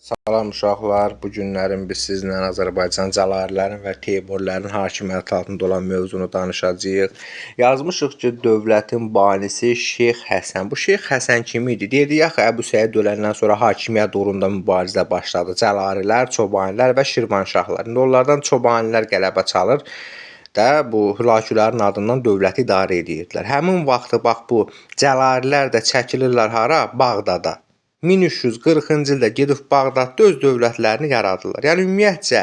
Salam uşaqlar, bu günlərin biz sizlə Azərbaycan Cəlalilərin və Teymurilərin hakimiyyəti altında olan mövzunu danışacağıq. Yazmışıq ki, dövlətin banisi Şeyx Həsən. Bu Şeyx Həsən kim idi? Deyirdik axı Əbu Səid öləndən sonra hakimiyyət uğrunda mübarizə başladı. Cəlalilər, Çobanilər və Şirvanşahlar. İndi onlardan Çobanilər qələbə çalır da bu Hülakülərin adından dövləti idarə edirdilər. Həmin vaxtı bax bu Cəlalilər də çəkilirlər hara? Bağdada. 1340-cı ildə gedib Bağdadda öz dövlətlərini yaradırlar. Yəni ümumiyyətcə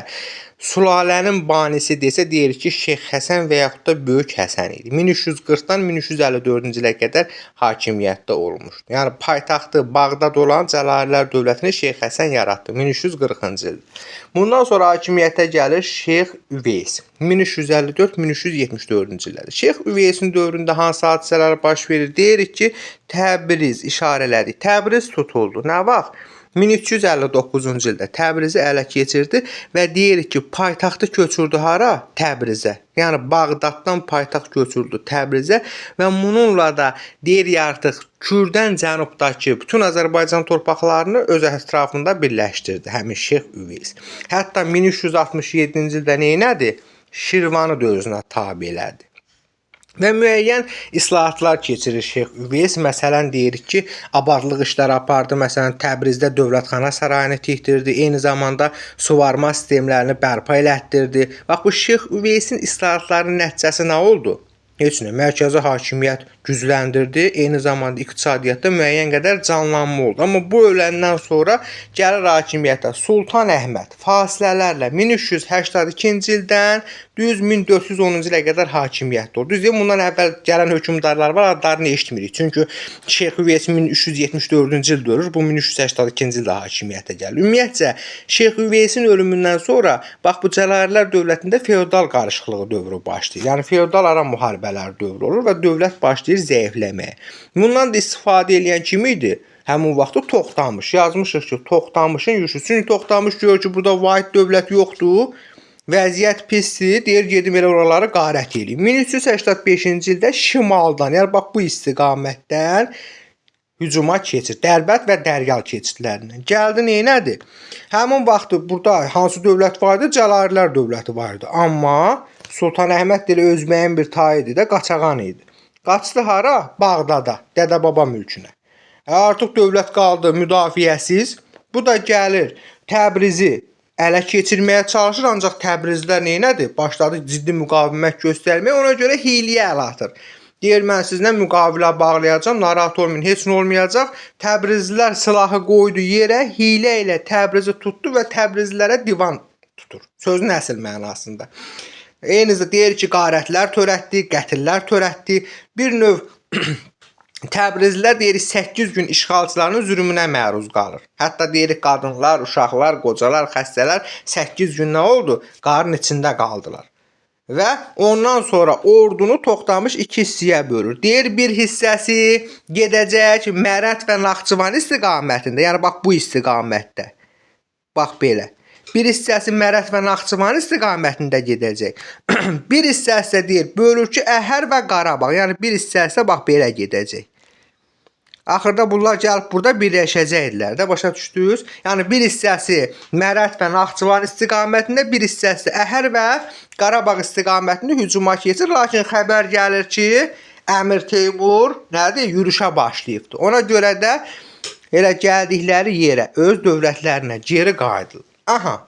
sülalənin banisi desə deyirik ki, Şeyx Həsən və yaxud da Böyük Həsən idi. 1340-dan 1354-cü ilə qədər hakimiyyətdə olmuşdu. Yəni paytaxtı Bağdad olan Cəlalilər dövlətini Şeyx Həsən yaratdı 1340-cı ildə. Bundan sonra hakimiyyətə gəlir Şeyx Üveys. 1354-1374-cü illərdə. Şeyx Üveysin dövründə hansı hadisələr baş verir? Deyirik ki, Təbriz işarələdik. Təbriz tutuldu. Nə vaxt? 1359-cu ildə Təbrizi ələ keçirdi və deyirik ki, paytaxtı köçürdü hara? Təbrizə. Yəni Bağdaddan paytaxt köçürdü Təbrizə və bununla da deyirik artıq Kürdən cənubdakı bütün Azərbaycan torpaqlarını öz ətrafında birləşdirdi həmin Şeyx Üveys. Hətta 1367-ci ildə neynədi? Şirvanı da özünə tabe elədi. Və müəyyən islahatlar keçirir Şeyx Üveys. Məsələn, deyirik ki, abadlıq işləri apardı. Məsələn, Təbrizdə dövlətxana sarayını tikdirdi. Eyni zamanda suvarma sistemlərini bərpa elətdirdi. Bax, bu Şeyx Üveysin islahatlarının nəticəsi nə oldu? Heç nə, mərkəzi hakimiyyət gücləndirdi, eyni zamanda iqtisadiyyatda müəyyən qədər canlanma oldu. Amma bu öləndən sonra gəlir hakimiyyətə Sultan Əhməd fasilələrlə 1382-ci ildən düz 1410-cu ilə qədər hakimiyyətdə oldu. Düzdür, bundan əvvəl gələn hökmdarlar var, adlarını eşitmirik. Çünki Şeyx Üveys 1374-cü il dörür, bu 1382-ci ildə hakimiyyətə gəlir. Ümumiyyətcə, Şeyx Üveysin ölümündən sonra bax bu Cəlalilər dövlətində feodal qarışıqlığı dövrü başlayır. Yəni feodal ara müharibələr dövrü olur və dövlət başlayır zəifləməyə. Bundan da istifadə edən kim idi? Həmin vaxtı Toxtamış. Yazmışıq ki, Toxtamışın yürüşü. Çünki Toxtamış görür ki, burada vahid dövlət yoxdur. Vəziyyət pisdir, deyir gedim elə oraları qarət eləyim. 1385-ci ildə şimaldan, yəni bax bu istiqamətdən hücuma keçir. Dərbət və Dəryal keçidlərindən. Gəldi neynədir? Həmin vaxtı burada hansı dövlət var idi? Cəlalilər dövləti var idi. Amma Sultan Əhməd də özməyin bir tayı idi də, qaçağan idi. Qaçdı hara? Bağdada, Dədə-baba mülkünə. Artıq dövlət qaldı müdafiəsiz. Bu da gəlir Təbrizi ələ keçirməyə çalışır, ancaq Təbrizlər neynədir? Başladı ciddi müqavimət göstərməyə, ona görə hiyliyə əl atır. Deyir, mən sizinlə müqavilə bağlayacağam, narahat olmayın, heç nə olmayacaq. Təbrizlilər silahı qoydu yerə, hiylə ilə Təbrizi tutdu və Təbrizlilərə divan tutur. Sözün əsl mənasında. Eyni zamanda deyir ki, qarətlər törətdi, qətillər törətdi. Bir növ Təbrizlilər deyirik 8 gün işğalçıların zülmünə məruz qalır. Hətta deyirik qadınlar, uşaqlar, qocalar, xəstələr 8 gün nə oldu? Qarın içində qaldılar. Və ondan sonra ordunu Toxtamış 2 hissəyə bölür. Deyir bir hissəsi gedəcək Mərəd və Naxçıvan istiqamətində. Yəni bax bu istiqamətdə. Bax belə. Bir hissəsi Mərəd və Naxçıvan istiqamətində gedəcək. Bir hissəsi deyir bölür ki, Əhər və Qarabağ. Yəni bir hissəsi bax belə gedəcək. Axırda bunlar gəlib burada birləşəcəkdilər də, başa düşdünüz? Yəni bir hissəsi Mərəd və Naxçıvan istiqamətində, bir hissəsi Əhər və Qarabağ istiqamətində hücuma keçir. Lakin xəbər gəlir ki, Əmir Teymur nədir? Yürüşə başlayıbdı. Ona görə də elə gəldikləri yerə, öz dövlətlərinə geri qayıdırlar. Aha.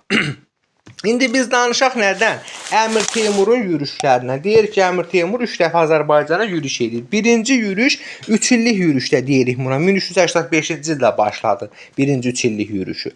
İndi biz danışaq nədən? Əmir Teymurun yürüşlərinə. Deyir ki, Əmir Teymur 3 dəfə Azərbaycana yürüş edir. Birinci yürüş 3 illik yürüşdə deyirik buna. 1385-ci ildə başladı birinci 3 illik yürüşü.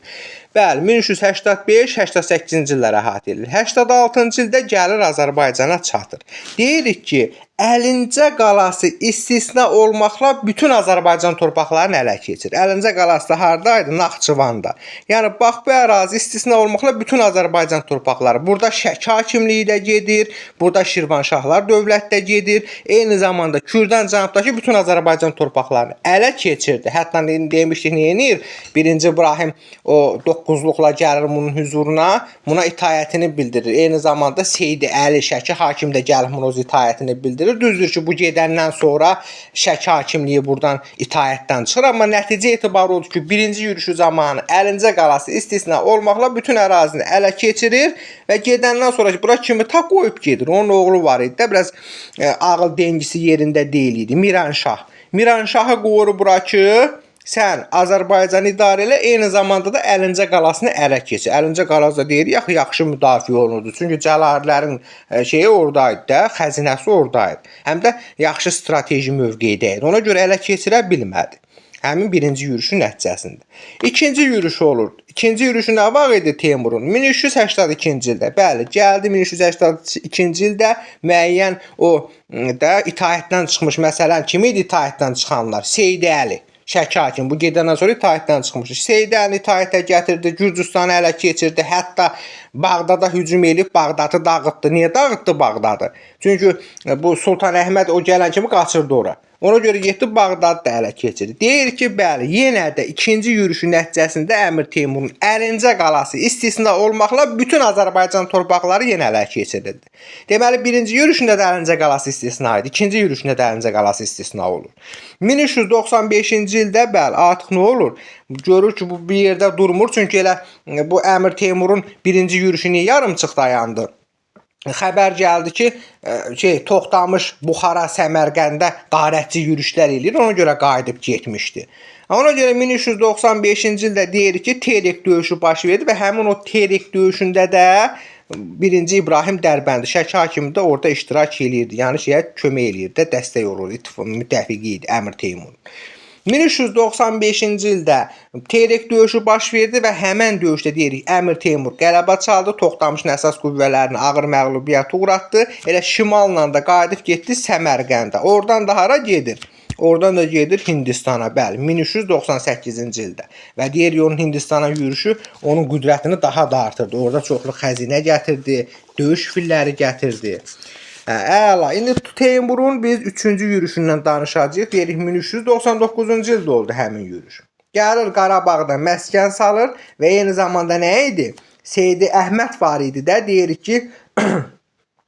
Bəli, 1385-88-ci illərə əhatə edilir. 86-cı ildə gəlir Azərbaycana çatır. Deyirik ki, Əlincə qalası istisna olmaqla bütün Azərbaycan torpaqlarını ələ keçir. Əlincə qalası da hardaydı? Naxçıvanda. Yəni bax bu ərazi istisna olmaqla bütün Azərbaycan torpaqları. Burada Şəki hakimliyi də gedir, burada Şirvanşahlar dövlət də gedir. Eyni zamanda Kürdən cənubdakı bütün Azərbaycan torpaqlarını ələ keçirdi. Hətta demişdik nə edir? 1-ci İbrahim o 9-luqla gəlir bunun huzuruna, buna itayətini bildirir. Eyni zamanda Seyid Əli Şəki hakim də gəlib bunun öz itayətini bildirir. bildirir. Düzdür ki, bu gedəndən sonra Şəki hakimliyi buradan itaətdən çıxır, amma nəticə etibarı odur ki, birinci yürüşü zamanı Əlincə qalası istisna olmaqla bütün ərazini ələ keçirir və gedəndən sonra bura kimi ta qoyub gedir. Onun oğlu var idi də, biraz ağıl dengisi yerində deyil idi, Miranşah. Miranşahı qoyur bura ki, sən Azərbaycanı idarə elə, eyni zamanda da Əlincə qalasını ələ keçir. Əlincə qalası da deyirik, yaxşı müdafiə olunurdu. Çünki Cəlalilərin şeyi oradaydı da, xəzinəsi oradaydı. Həm də yaxşı strateji mövqedə idi. Ona görə ələ keçirə bilmədi. Həmin birinci yürüşün nəticəsində. İkinci yürüşü olur. İkinci yürüşü nə vaxt idi Teymurun? 1382-ci ildə. Bəli, gəldi 1382-ci ildə müəyyən o da itaətdən çıxmış, məsələn, kim idi itaətdən çıxanlar? Seyid Əli. Şəki hakim bu gedəndən sonra itaətdən çıxmışdı. Seyid Əlini itaətə gətirdi, Gürcüstanı ələ keçirdi, hətta Bağdada hücum edib Bağdadı dağıtdı. Niyə dağıtdı Bağdadı? Çünki bu Sultan Əhməd o gələn kimi qaçırdı ora. Ona görə getdi Bağdadı da ələ keçirdi. Deyir ki, bəli, yenə də ikinci yürüşün nəticəsində Əmir Teymurun Əlincə qalası istisna olmaqla bütün Azərbaycan torpaqları yenə ələ keçirildi. Deməli, birinci yürüşündə də Əlincə qalası istisna idi. İkinci yürüşündə də Əlincə qalası istisna olur. 1395-ci ildə bəli, artıq nə olur? Görür ki, bu bir yerdə durmur. Çünki elə bu Əmir Teymurun birinci yürüşünü yarımçıq dayandı. Xəbər gəldi ki, Toxtamış, Buxara, Səmərqəndə qarətçi yürüşlər eləyir. Ona görə qayıdıb getmişdi. Ona görə 1395-ci ildə deyir ki, Terek döyüşü baş verdi və həmin o Terek döyüşündə də 1-ci İbrahim Dərbəndi, Şəki hakimi də orada iştirak eləyirdi. Yəni şeyə kömək eləyirdi, dəstək olurdu, müttəfiqi idi Əmir Teymur. 1395-ci ildə Terek döyüşü baş verdi və həmən döyüşdə deyirik Əmir Teymur qələbə çaldı, Toxtamışın əsas qüvvələrini ağır məğlubiyyətə uğratdı. Elə şimalla da qayıdıb getdi Səmərqəndə. Oradan da hara gedir? Oradan da gedir Hindistana, bəli, 1398-ci ildə. Və deyir onun Hindistana yürüşü onun qüdrətini daha da artırdı. Orada çoxlu xəzinə gətirdi, döyüş filləri gətirdi. Əla. İndi Teymurun biz 3-cü yürüşündən danışacağıq. Deyirik 1399-cu ildə oldu həmin yürüş. Gəlir Qarabağda məskən salır və eyni zamanda nə idi? Seyid Əhməd var idi də, deyirik ki,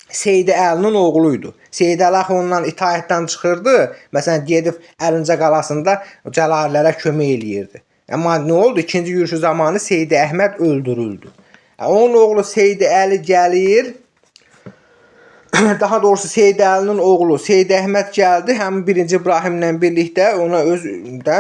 Seyid Əlinin oğluydu. Seyid Əli ondan itaətdən çıxırdı. Məsələn, gedib Əlincə qalasında Cəlalilərə kömək eləyirdi. Amma nə oldu? İkinci yürüşü zamanı Seyid Əhməd öldürüldü. Onun oğlu Seyid Əli gəlir. Daha doğrusu Seyid Əlinin oğlu Seyid Əhməd gəldi. Həmin 1-ci İbrahimlə birlikdə ona özündə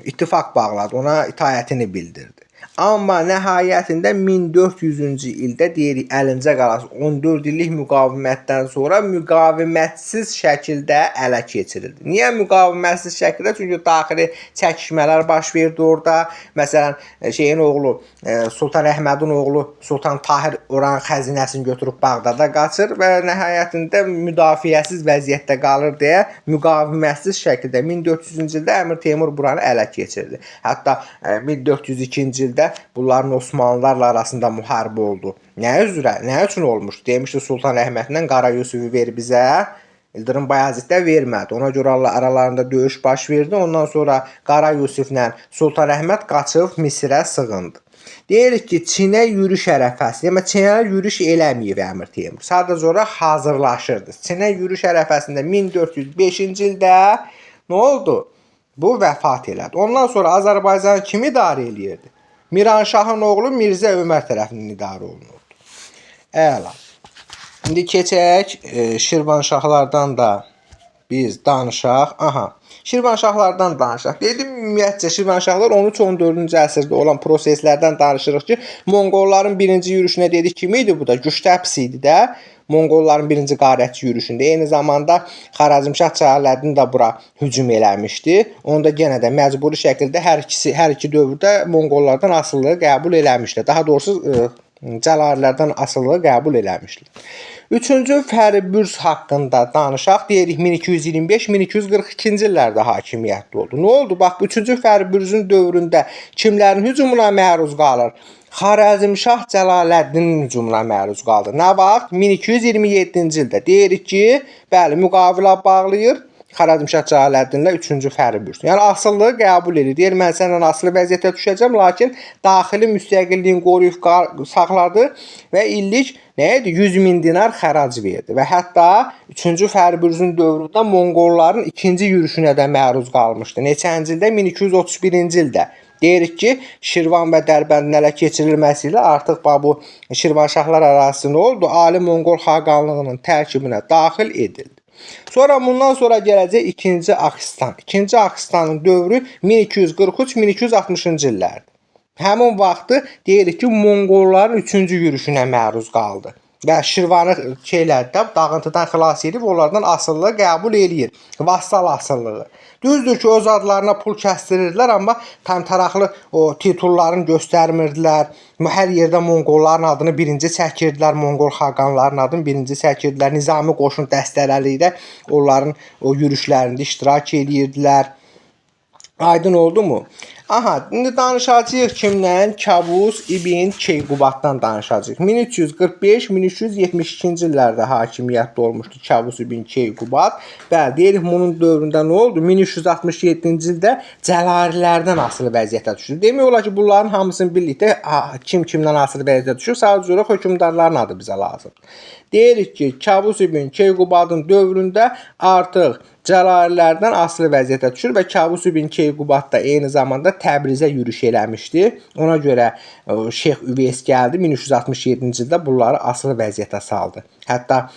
ittifaq bağladı. Ona itaətini bildirdi. Amma nəhayətində 1400-cü ildə deyirik Əlincə qalası 14 illik müqavimətdən sonra müqavimətsiz şəkildə ələ keçirildi. Niyə müqavimətsiz şəkildə? Çünki daxili çəkişmələr baş verdi orada. Məsələn, şeyin oğlu Sultan Əhmədin oğlu Sultan Tahir oranın xəzinəsini götürüb Bağdada qaçır və nəhayətində müdafiəsiz vəziyyətdə qalır deyə müqavimətsiz şəkildə 1400-cü ildə Əmir Teymur buranı ələ keçirdi. Hətta 1402-ci ildə bunların Osmanlılarla arasında müharibə oldu. Nə üzrə? Nə üçün olmuşdu? Demişdi Sultan Əhmədlə Qara Yusifi ver bizə. İldırım Bayazid də vermədi. Ona görə aralarında döyüş baş verdi. Ondan sonra Qara Yusiflə Sultan Əhməd qaçıb Misirə sığındı. Deyirik ki, Çinə yürüş ərəfəsində, amma Çinə yürüş eləməyib Əmir Teymur. Sadəcə ora hazırlaşırdı. Çinə yürüş ərəfəsində 1405-ci ildə nə oldu? Bu vəfat elədi. Ondan sonra Azərbaycanı kim idarə eləyirdi? Miranşahın oğlu Mirzə Ömər tərəfindən idarə olunurdu. Əla. İndi keçək Şirvanşahlardan da biz danışaq. Şirvanşahlardan danışaq. Dedim, ümumiyyətcə Şirvanşahlar 13-14-cü əsrdə olan proseslərdən danışırıq ki, Monqolların birinci yürüşünə dedik kim idi bu da? Güştəpsi idi də. Monqolların birinci qarətçi yürüşündə. Eyni zamanda Xarəzmşah Cəlaləddin də bura hücum eləmişdi. Onu da yenə də məcburi şəkildə hər iki dövrdə Monqollardan asılılığı qəbul eləmişlər. Daha doğrusu Cəlalilərdən asılılığı qəbul eləmişlər. 3-cü Fəribürs haqqında danışaq. Deyirik 1225-1242-ci illərdə hakimiyyətli oldu. Nə oldu? Bax, 3-cü Fəribürzün dövründə kimlərin hücumuna məruz qalır? Xarəzmşah Cəlaləddinin hücumuna məruz qaldı. Nə vaxt? 1227-ci ildə. Deyirik ki, bəli, müqavilə bağlayır. Xarəzmşah Cəlaləddinlə 3-cü Fəribürs. Yəni asıllığı qəbul edir. Deyir mən səndən asılı vəziyyətə düşəcəm, lakin daxili müstəqilliyini qoruyub saxladı və illik nə idi? 100.000 dinar xərac verdi və hətta 3-cü Fəribürsün dövründə Monqolların ikinci yürüşünə də məruz qalmışdı. Neçənci ildə? 1231-ci ildə. Deyirik ki, Şirvan və Dərbəndin ələ keçirilməsi ilə artıq bu Şirvanşahlar ərazisi nə oldu? Ali Monqol xaqanlığının tərkibinə daxil edildi. Sonra bundan sonra gələcək 2-ci Axistan. 2-ci Axistanın dövrü 1243-1260-cı illərdir. Həmin vaxtı deyirik ki, Monqolların 3-cü yürüşünə məruz qaldı. Və Şirvanı dağıntıdan xilas edib onlardan asıllığı qəbul eləyir. Vassal asıllığı. Düzdür ki, öz adlarına pul kəstirirdilər, amma təmtəraqlı o titullarını göstərmirdilər. Hər yerdə Monqolların adını birinci çəkirdilər, Monqol xaqanların adını birinci çəkirdilər. Nizami qoşun dəstələri ilə onların o yürüşlərində iştirak edirdilər. Aydın oldu mu? Aha, indi danışacağıq kimdən? Kavus İbn Keyqubatdan danışacağıq. 1345-1372-ci illərdə hakimiyyətdə olmuşdu Kavus İbn Keyqubat. Bəli, deyirik bunun dövründə nə oldu? 1367-ci ildə Cəlalilərdən asılı vəziyyətə düşdü. Demək olar ki, bunların hamısını birlikdə kim-kimdən asılı vəziyyətə düşür? Sadəcə olaraq hökmdarların adı bizə lazım. Deyirik ki, Kavus İbn Keyqubatın dövründə artıq Cəlalilərdən asılı vəziyyətə düşür və Kavus İbn Keyqubat da eyni zamanda Təbrizə yürüş eləmişdi. Ona görə Şeyx Üveys gəldi 1367-ci ildə bunları asılı vəziyyətə saldı. Hətta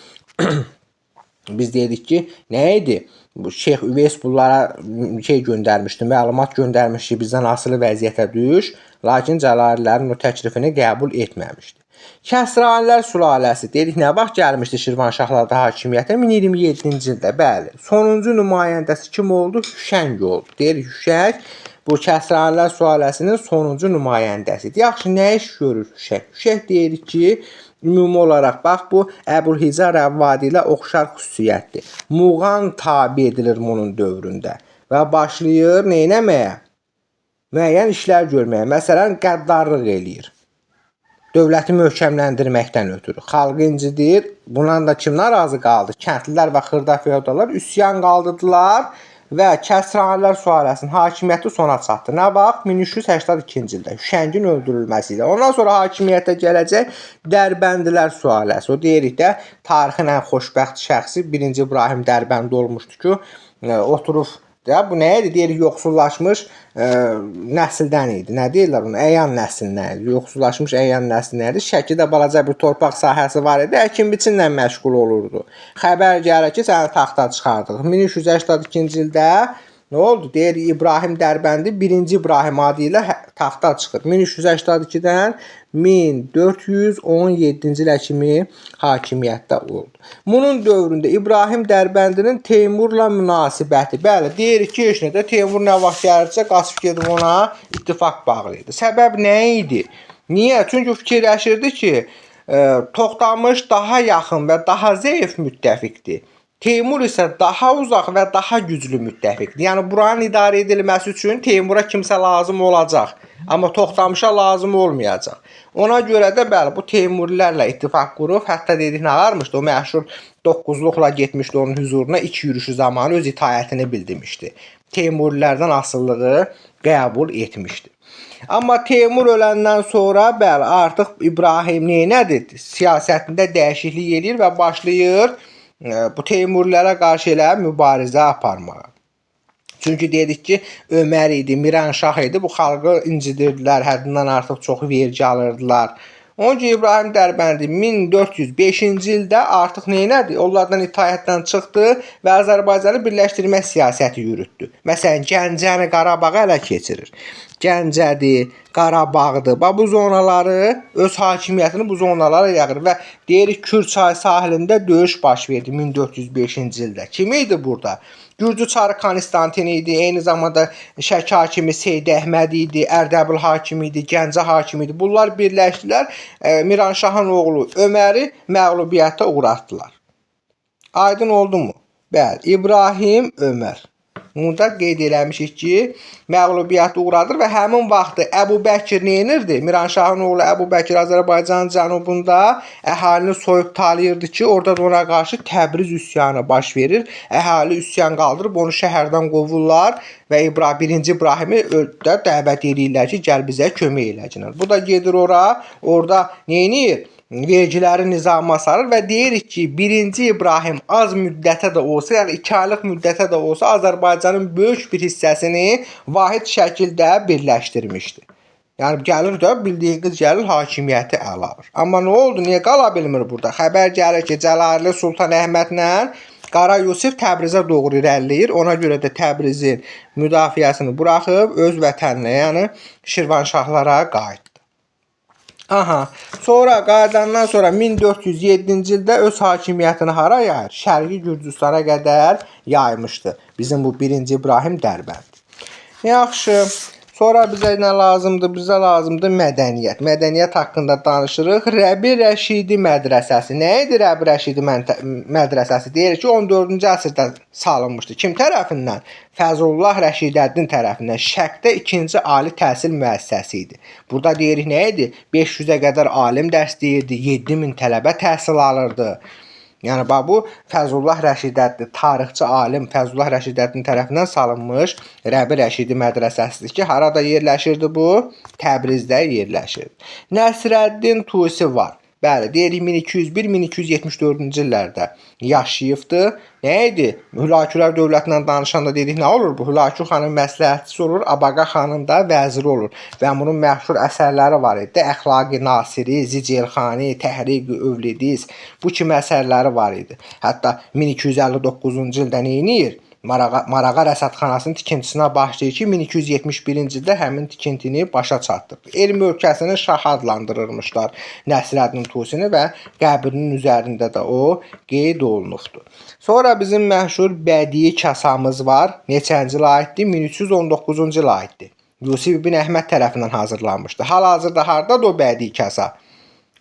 biz dedik ki, nə idi? Bu Şeyx Üveys bunlara göndərmişdi, məlumat göndərmişdi, bizdən asılı vəziyyətə düş, lakin Cəlalilərin o təklifini qəbul etməmişdi. Kəsranilər sülaləsi dedik nə vaxt gəlmişdi Şirvanşahlarda hakimiyyətə? 1027-ci ildə, bəli. Sonuncu nümayəndəsi kim oldu? Hüşəng oldu. Deyirik Hüşəng bu Kəsranilər sülaləsinin sonuncu nümayəndəsidir. Yaxşı, nə iş görür Hüşəng? Hüşəng deyirik ki, ümumi olaraq bax bu Əbülhicar Əvvadi ilə oxşar xüsusiyyətdir. Muğan tabi edilir bunun dövründə və başlayır neynəməyə? Müəyyən işlər görməyə. Məsələn, qəddarlıq eləyir. Dövləti möhkəmləndirməkdən ötürü. Xalqı incidir. Bundan da kim narazı qaldı? Kəndlilər və xırda feodallar üsyan qaldırdılar və Kəsranilər sülaləsinin hakimiyyəti sona çatdı. Nə vaxt? 1382-ci ildə Hüşəngin öldürülməsi ilə. Ondan sonra hakimiyyətə gələcək Dərbəndilər sülaləsi. O deyirik də tarixin ən xoşbəxt şəxsi 1-ci İbrahim Dərbəndi olmuşdu ki, oturub bu nə idi? Deyirik, yoxsullaşmış nəsildən idi. Nə deyirlər bunu? Əyan nəslindən idi. Yoxsullaşmış əyan nəslindən idi. Şəkidə balaca bir torpaq sahəsi var idi. Əkin biçinlə məşğul olurdu. Xəbər gəlir ki, səni taxta çıxardıq. 1382-ci ildə nə oldu? Deyirik, İbrahim Dərbəndi 1-ci İbrahim adı ilə taxta çıxır. 1382-dən 1417-ci ilə kimi hakimiyyətdə oldu. Bunun dövründə İbrahim Dərbəndinin Teymurla münasibəti. Bəli, deyirik ki, heç nədə Teymur nə vaxt gəlirsə, qaçıb gedib ona ittifaq bağlayırdı. Səbəb nə idi? Niyə? Çünki fikirləşirdi ki, Toxtamış daha yaxın və daha zəif müttəfiqdir. Teymur isə daha uzaq və daha güclü müttəfiqdir. Yəni buranın idarə edilməsi üçün Teymura kimsə lazım olacaq, amma Toxtamışa lazım olmayacaq. Ona görə də bəli bu Teymurilərlə ittifaq qurub, hətta dedik nə varmışdı? O məşhur 9-luqla getmişdi onun huzuruna, 2 yürüşü zamanı öz itayətini bildirmişdi. Teymurilərdən asılılığı qəbul etmişdi. Amma Teymur öləndən sonra bəli artıq İbrahim nədir? Siyasətində dəyişiklik edir və başlayır bu Teymurilərə qarşı elə mübarizə aparmağa. Çünki dedik ki, Ömər idi, Miranşah idi, bu xalqı incidirdilər, həddindən artıq çox vergi alırdılar. Onun ki, İbrahim Dərbəndi 1405-ci ildə artıq neynədir? Onlardan itaətdən çıxdı və Azərbaycanı birləşdirmək siyasəti yürütdü. Məsələn, Gəncəni, Qarabağı ələ keçirir. Gəncədir, Qarabağdır. Bu zonaları, öz hakimiyyətini bu zonalara yayır və deyirik Kür çayı sahilində döyüş baş verdi 1405-ci ildə. Kim idi burada? Gürcü çarı Konstantin idi, eyni zamanda Şəki hakimi Seyid Əhməd idi, Ərdəbil hakimi idi, Gəncə hakimi idi. Bunlar birləşdilər, Miranşahın oğlu Öməri məğlubiyyətə uğratdılar. Aydın oldu mu? Bəli, İbrahim, Ömər. Burada qeyd eləmişik ki, məğlubiyyətə uğradır və həmin vaxtı Əbubəkir neyinirdi? Miranşahın oğlu Əbubəkir Azərbaycanın cənubunda əhalini soyub talayırdı ki, orada da ona qarşı Təbriz üsyanı baş verir. Əhali üsyan qaldırıb onu şəhərdən qovurlar və 1-ci İbrahimi də dəvət edirlər ki, gəl bizə kömək eləcəklər. Bu da gedir ora, orada neynir? Vergiləri nizama salır və deyirik ki, 1-ci İbrahim az müddətə də olsa, yəni 2 aylıq müddətə də olsa Azərbaycanın böyük bir hissəsini vahid şəkildə birləşdirmişdi. Yəni gəlir də bildiyiniz gəlir hakimiyyəti ələ alır. Amma nə oldu? Niyə qala bilmir burada? Xəbər gəlir ki, Cəlalirli Sultan Əhmədlə Qara Yusif Təbrizə doğru irəliləyir. Ona görə də Təbrizin müdafiəsini buraxıb öz vətəninə, yəni Şirvanşahlara qayıtdı. Aha, sonra qayıdandan sonra 1407-ci ildə öz hakimiyyətini hara yayır? Şərqi Gürcüstana qədər yaymışdı. Bizim bu 1-ci İbrahim Dərbənd. Yaxşı. Sonra bizə nə lazımdır? Bizə lazımdır mədəniyyət. Mədəniyyət haqqında danışırıq. Rəbi Rəşidi mədrəsəsi. Nə idi Rəbi Rəşidi mədrəsəsi? Deyir ki, 14-cü əsrdə salınmışdı. Kim tərəfindən? Fəzlullah Rəşidəddin tərəfindən. Şərqdə 2-ci ali təhsil müəssisəsi idi. Burada deyirik nə idi? 500-ə qədər alim dərs deyirdi, 7000 tələbə təhsil alırdı. Yəni bu Fəzlullah Rəşidəddin, tarixçi alim Fəzlullah Rəşidəddin tərəfindən salınmış Rəbi Rəşidi mədrəsəsidir ki, harada yerləşirdi bu? Təbrizdə yerləşirdi. Nəsrəddin Tusi var. Bəli, deyirik 1201-1274-cü illərdə yaşayıbdı. Nə idi? Hülakülər dövlətindən danışanda dedik nə olur? Bu Hülakü xanın məsləhətçisi olur, Abaqa xanın da vəziri olur. Və bunun məşhur əsərləri var idi. Əxlaqi Nasiri, Zicilxani, Təhriqi Övlidis, bu kimi əsərləri var idi. Hətta 1259-cu ildə nə edir? Marağa rəsədxanasının tikintisinə başlayır ki, 1271-ci ildə həmin tikintini başa çatdırdı. Elm ölkəsini şah adlandırırmışlar Nəsrəddin Tusini və qəbrinin üzərində də o qeyd olunubdur. Sonra bizim məşhur bədii kasamız var. Neçənci ilə aiddir? 1319-cu ilə aiddir. Yusif ibn Əhməd tərəfindən hazırlanmışdı. Hal-hazırda hardadır o bədii kasa?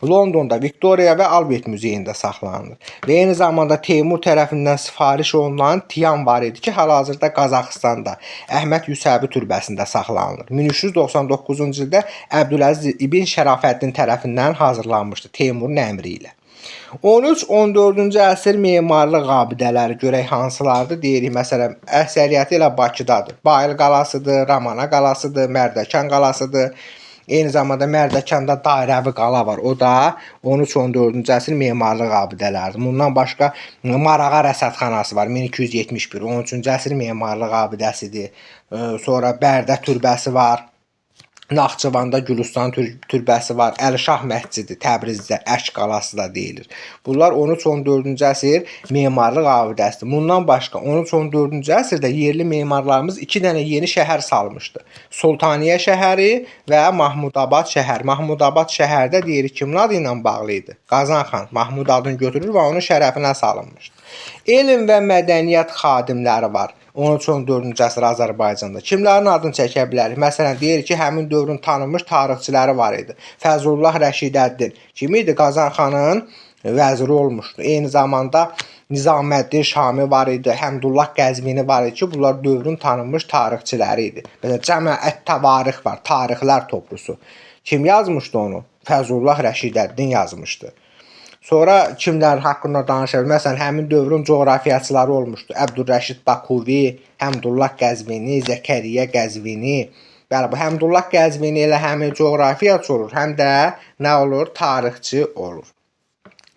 Londonda Victoria və Albert muzeyində saxlanılır. Və eyni zamanda Teymur tərəfindən sifariş olunan Tiyan var idi ki, hal-hazırda Qazaxıstanda Əhməd Yüsəvi türbəsində saxlanılır. 1399-cu ildə Əbdüləziz ibn Şərafəddin tərəfindən hazırlanmışdı Teymurun əmri ilə. 13-14-cü əsr memarlıq abidələri görək hansılardır? Deyirik, məsələn, əksəriyyəti ilə Bakıdadır. Bayıl qalasıdır, Ramana qalasıdır, Mərdəkan qalasıdır. Eyni zamanda Mərdəkanda dairəvi qala var. O da 13-14-cü əsr memarlıq abidələridir. Bundan başqa Marağa rəsədxanası var. 1271, 13-cü əsr memarlıq abidəsidir. Sonra Bərdə türbəsi var. Naxçıvanda Gülüstan türbəsi var. Əlişah məscidi Təbrizdə Əş qalası da deyilir. Bunlar 13-14-cü əsr memarlıq abidəsidir. Bundan başqa 13-14-cü əsrdə yerli memarlarımız 2 dənə yeni şəhər salmışdı. Sultaniyə şəhəri və Mahmudabad şəhəri. Mahmudabad şəhərdə deyirik kimin adı ilə bağlı idi? Qazan xan Mahmud adını götürür və onun şərəfinə salınmışdı. Elm və mədəniyyət xadimləri var. 13-14-cü əsr Azərbaycanda. Kimlərin adını çəkə bilərik? Məsələn, deyir ki, həmin dövrün tanınmış tarixçiləri var idi. Fəzlullah Rəşidəddin kim idi? Qazan xanın vəziri olmuşdu. Eyni zamanda Nizaməddin Şami var idi, Həmdullah Qəzvini var idi ki, bunlar dövrün tanınmış tarixçiləri idi. Belə Cəmiət Təvarix var, tarixlər toplusu. Kim yazmışdı onu? Fəzlullah Rəşidəddin yazmışdı. Sonra kimlər haqqında danışır? Məsələn, həmin dövrün coğrafiyaçıları olmuşdu. Əbdülrəşid Bakuvi, Həmdullah Qəzvini, Zəkəriyyə Qəzvini. Bəli, bu Həmdullah Qəzvini ilə həm coğrafiyaçı olur, həm də nə olur? Tarixçi olur.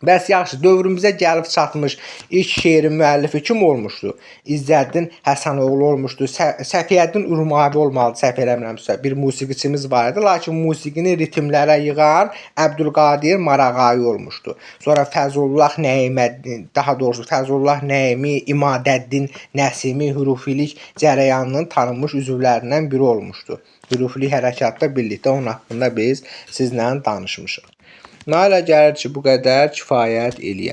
Bəs yaxşı, dövrümüzə gəlib çatmış ilk şeirin müəllifi kim olmuşdu? İzzəddin Həsənoğlu olmuşdu. Səfiyyəddin Urmavi olmalı, səhv eləmirəmsə. Bir musiqiçimiz var idi, lakin musiqini ritmlərə yığan Əbdülqadir Marağayi olmuşdu. Sonra Fəzlullah Nəiməddin, daha doğrusu Fəzlullah Nəimi, İmadəddin Nəsimi hürufilik cərəyanının tanınmış üzvlərindən biri olmuşdu. Hürufilik hərəkatda birlikdə onun haqqında biz sizlə danışmışıq. Nalə gəlir ki, bu qədər kifayət eləyər.